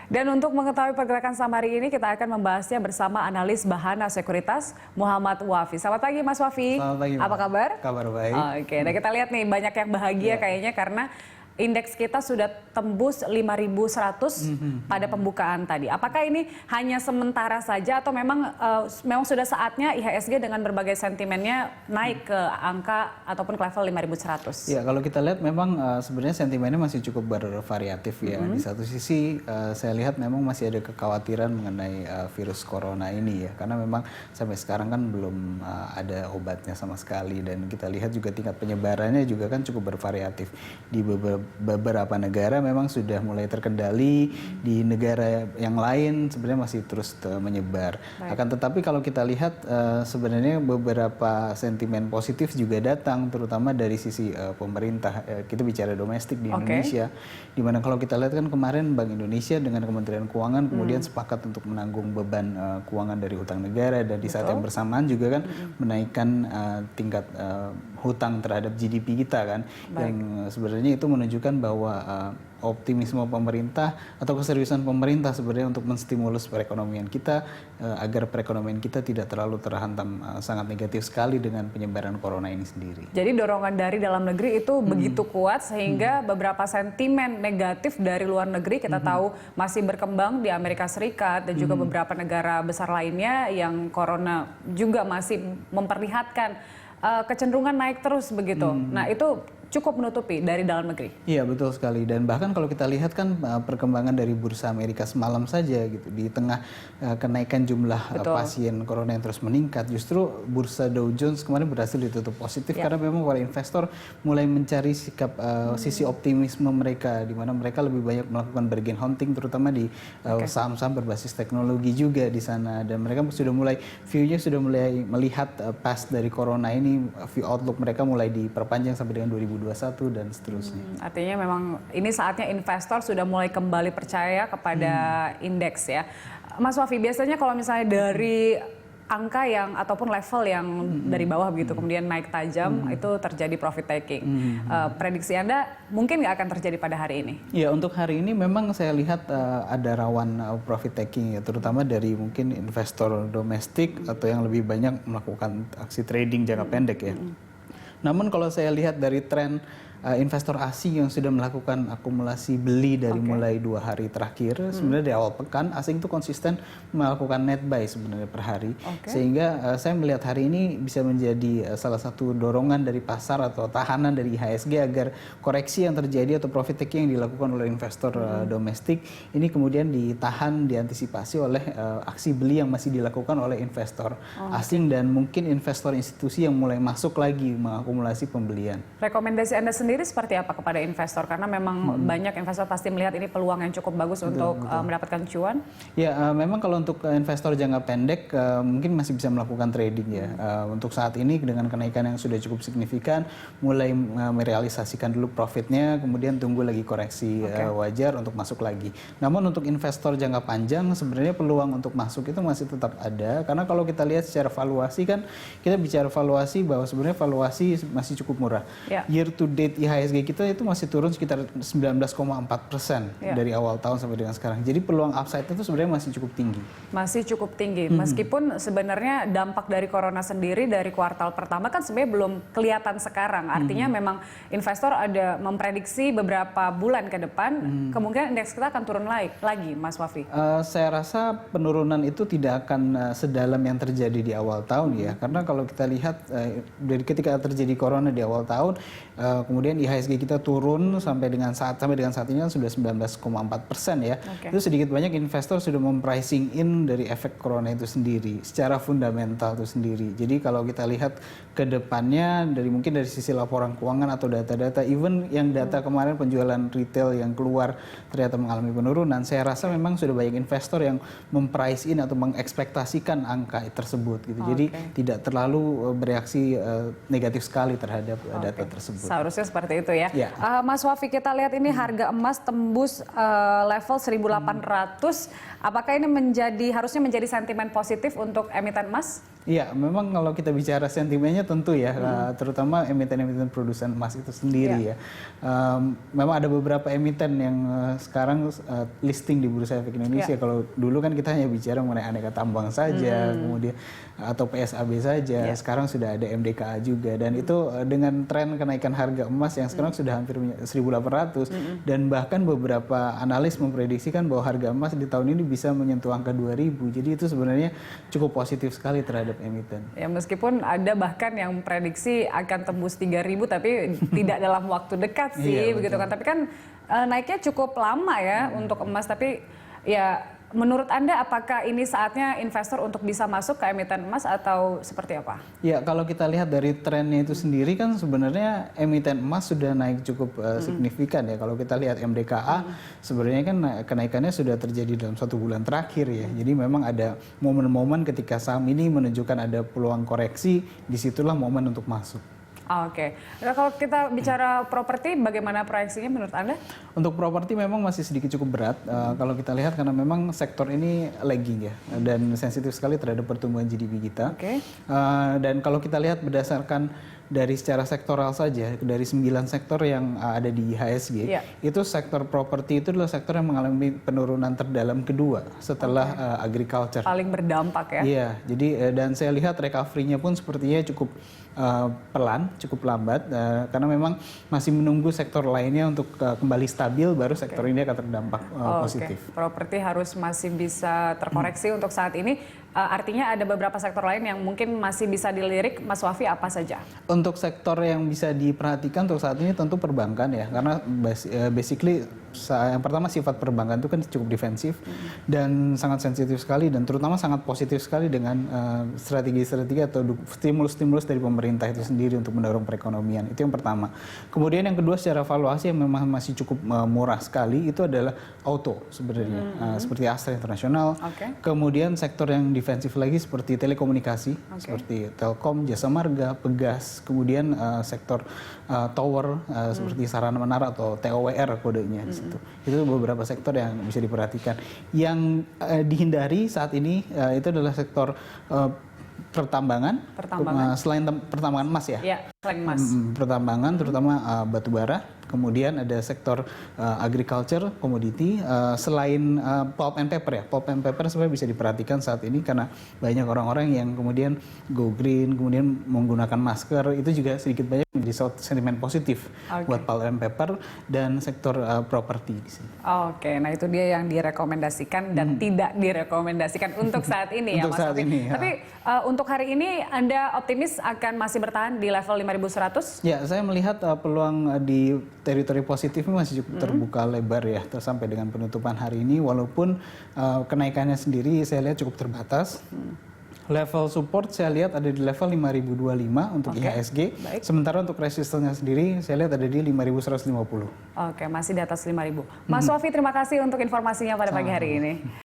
Dan untuk mengetahui pergerakan saham hari ini, kita akan membahasnya bersama analis Bahana Sekuritas, Muhammad Wafi. Selamat pagi, Mas Wafi. Selamat pagi, apa kabar? Kabar baik. Oke, dan kita lihat nih banyak yang bahagia kayaknya karena indeks kita sudah tembus 5.100 pada pembukaan tadi. Apakah ini hanya sementara saja atau memang sudah saatnya IHSG dengan berbagai sentimennya naik ke angka ataupun ke level 5.100? Ya, kalau kita lihat memang sebenarnya sentimennya masih cukup bervariatif ya. Di satu sisi saya lihat memang masih ada kekhawatiran mengenai virus corona ini ya. Karena memang sampai sekarang kan belum ada obatnya sama sekali, dan kita lihat juga tingkat penyebarannya juga kan cukup bervariatif. Di beberapa negara memang sudah mulai terkendali, di negara yang lain sebenarnya masih terus menyebar. Akan tetapi kalau kita lihat sebenarnya beberapa sentimen positif juga datang, terutama dari sisi pemerintah. Kita bicara domestik di Indonesia, di mana kalau kita lihat kan kemarin Bank Indonesia dengan Kementerian Keuangan kemudian sepakat untuk menanggung beban keuangan dari hutang negara, dan di saat yang bersamaan juga kan menaikkan tingkat hutang terhadap GDP kita kan, yang sebenarnya itu menunjukkan bahwa optimisme pemerintah atau keseriusan pemerintah sebenarnya untuk menstimulus perekonomian kita agar perekonomian kita tidak terlalu terhantam sangat negatif sekali dengan penyebaran corona ini sendiri. Jadi dorongan dari dalam negeri itu begitu kuat sehingga beberapa sentimen negatif dari luar negeri kita tahu masih berkembang di Amerika Serikat dan juga beberapa negara besar lainnya yang corona juga masih memperlihatkan kecenderungan naik terus begitu. Nah, itu cukup menutupi dari dalam negeri. Iya, betul sekali. Dan bahkan kalau kita lihat kan perkembangan dari bursa Amerika semalam saja gitu, di tengah kenaikan jumlah pasien corona yang terus meningkat, justru bursa Dow Jones kemarin berhasil ditutup positif karena memang para investor mulai mencari sikap sisi optimisme mereka, di mana mereka lebih banyak melakukan bargain hunting, terutama di saham-saham berbasis teknologi juga di sana, dan mereka sudah mulai view-nya sudah mulai melihat pas dari corona ini, view outlook mereka mulai diperpanjang sampai dengan 2021 dan seterusnya. Artinya memang ini saatnya investor sudah mulai kembali percaya kepada indeks ya. Mas Wafi, biasanya kalau misalnya dari angka yang ataupun level yang dari bawah begitu kemudian naik tajam, itu terjadi profit taking. Prediksi Anda mungkin nggak akan terjadi pada hari ini? Ya, untuk hari ini memang saya lihat ada rawan profit taking ya, terutama dari mungkin investor domestik atau yang lebih banyak melakukan aksi trading jangka pendek ya. Namun kalau saya lihat dari tren investor asing yang sudah melakukan akumulasi beli dari mulai 2 hari terakhir, sebenarnya di awal pekan asing itu konsisten melakukan net buy sebenarnya per hari, sehingga saya melihat hari ini bisa menjadi salah satu dorongan dari pasar atau tahanan dari IHSG agar koreksi yang terjadi atau profit taking yang dilakukan oleh investor domestik ini kemudian ditahan, diantisipasi oleh aksi beli yang masih dilakukan oleh investor asing dan mungkin investor institusi yang mulai masuk lagi mengakumulasi pembelian. Rekomendasi Anda sendiri seperti apa kepada investor? Karena memang banyak investor pasti melihat ini peluang yang cukup bagus untuk mendapatkan cuan. Ya, memang kalau untuk investor jangka pendek mungkin masih bisa melakukan trading ya. Untuk saat ini dengan kenaikan yang sudah cukup signifikan, mulai merealisasikan dulu profitnya, kemudian tunggu lagi koreksi wajar untuk masuk lagi. Namun untuk investor jangka panjang sebenarnya peluang untuk masuk itu masih tetap ada, karena kalau kita lihat secara valuasi kan, kita bicara valuasi bahwa sebenarnya valuasi masih cukup murah. Year to date IHSG kita itu masih turun sekitar 19,4% dari awal tahun sampai dengan sekarang. Jadi peluang upside itu sebenarnya masih cukup tinggi. Masih cukup tinggi. Meskipun sebenarnya dampak dari corona sendiri dari kuartal pertama kan sebenarnya belum kelihatan sekarang. Artinya memang investor ada memprediksi beberapa bulan ke depan kemungkinan indeks kita akan turun lagi, Mas Wafi. Saya rasa penurunan itu tidak akan sedalam yang terjadi di awal tahun ya. Karena kalau kita lihat dari ketika terjadi corona di awal tahun, kemudian IHSG kita turun sampai dengan saat ini kan sudah 19,4% ya. Itu sedikit banyak investor sudah mempricing in dari efek corona itu sendiri secara fundamental itu sendiri. Jadi kalau kita lihat ke depannya mungkin dari sisi laporan keuangan atau data-data, even yang data kemarin penjualan retail yang keluar ternyata mengalami penurunan, saya rasa memang sudah banyak investor yang memprice in atau mengekspektasikan angka tersebut gitu. Jadi tidak terlalu bereaksi negatif sekali terhadap data tersebut. Seharusnya seperti itu ya. Mas Wafi, kita lihat ini harga emas tembus level 1.800. Apakah ini harusnya menjadi sentimen positif untuk emiten emas? Iya, memang kalau kita bicara sentimennya tentu ya, terutama emiten-emiten produsen emas itu sendiri ya. Memang ada beberapa emiten yang sekarang listing di Bursa Efek Indonesia. Kalau dulu kan kita hanya bicara mengenai aneka tambang saja, kemudian atau PSAB saja. Sekarang sudah ada MDKA juga, dan itu dengan tren kenaikan harga emas yang sekarang sudah hampir 1.800 dan bahkan beberapa analis memprediksikan bahwa harga emas di tahun ini bisa menyentuh angka 2.000. Jadi itu sebenarnya cukup positif sekali terhadap emiten. Ya, meskipun ada bahkan yang prediksi akan tembus 3.000 tapi tidak dalam waktu dekat sih, Iya, begitu betul. kan. Tapi kan naiknya cukup lama ya untuk emas. Tapi ya menurut Anda apakah ini saatnya investor untuk bisa masuk ke emiten emas atau seperti apa? Ya, kalau kita lihat dari trennya itu sendiri kan sebenarnya emiten emas sudah naik cukup signifikan ya. Kalau kita lihat MDKA sebenarnya kan kenaikannya sudah terjadi dalam 1 bulan terakhir ya. Jadi memang ada momen-momen ketika saham ini menunjukkan ada peluang koreksi, disitulah momen untuk masuk. Oke. Nah, kalau kita bicara properti, bagaimana proyeksinya menurut Anda? Untuk properti memang masih sedikit cukup berat kalau kita lihat, karena memang sektor ini lagging ya dan sensitif sekali terhadap pertumbuhan GDP kita. Oke. Dan kalau kita lihat berdasarkan dari secara sektoral saja, dari 9 sektor yang ada di IHSG, itu sektor properti itu adalah sektor yang mengalami penurunan terdalam kedua setelah agriculture. Paling berdampak ya? Iya, jadi dan saya lihat recovery-nya pun sepertinya cukup pelan, cukup lambat, karena memang masih menunggu sektor lainnya untuk kembali stabil, baru sektor ini akan terdampak positif. Properti harus masih bisa terkoreksi untuk saat ini. Artinya ada beberapa sektor lain yang mungkin masih bisa dilirik, Mas Wafi, apa saja? Untuk sektor yang bisa diperhatikan untuk saat ini tentu perbankan ya, karena basically yang pertama sifat perbankan itu kan cukup defensif dan sangat sensitif sekali, dan terutama sangat positif sekali dengan strategi-strategi atau stimulus-stimulus dari pemerintah itu sendiri untuk mendorong perekonomian. Itu yang pertama. Kemudian yang kedua, secara valuasi yang memang masih cukup murah sekali itu adalah auto sebenarnya, seperti Astra International. Kemudian sektor yang defensif lagi seperti telekomunikasi, seperti Telkom, Jasa Marga, Pegas. Kemudian sektor tower seperti sarana menara atau TOWR kodenya di situ. Itu beberapa sektor yang bisa diperhatikan. Yang dihindari saat ini itu adalah sektor pertambangan. Selain pertambangan emas ya. Iya, selain emas. Pertambangan terutama batu bara. Kemudian ada sektor agriculture, komoditi, selain pulp and paper ya. Pulp and paper sebenarnya bisa diperhatikan saat ini karena banyak orang-orang yang kemudian go green, kemudian menggunakan masker, itu juga sedikit banyak menjadi sentimen positif buat pulp and paper dan sektor properti di sini. Oke, nah itu dia yang direkomendasikan dan tidak direkomendasikan untuk saat ini ya, Untuk Mas saat Wafi. ini, ya. Tapi untuk hari ini Anda optimis akan masih bertahan di level 5.100? Ya, saya melihat peluang di teritori positif ini masih cukup terbuka lebar ya, sampai dengan penutupan hari ini, walaupun kenaikannya sendiri saya lihat cukup terbatas. Level support saya lihat ada di level 5.025 untuk IHSG. Sementara untuk resistennya sendiri saya lihat ada di 5.150. Oke, masih di atas 5.000. Mas Wafi, terima kasih untuk informasinya pada pagi hari ini.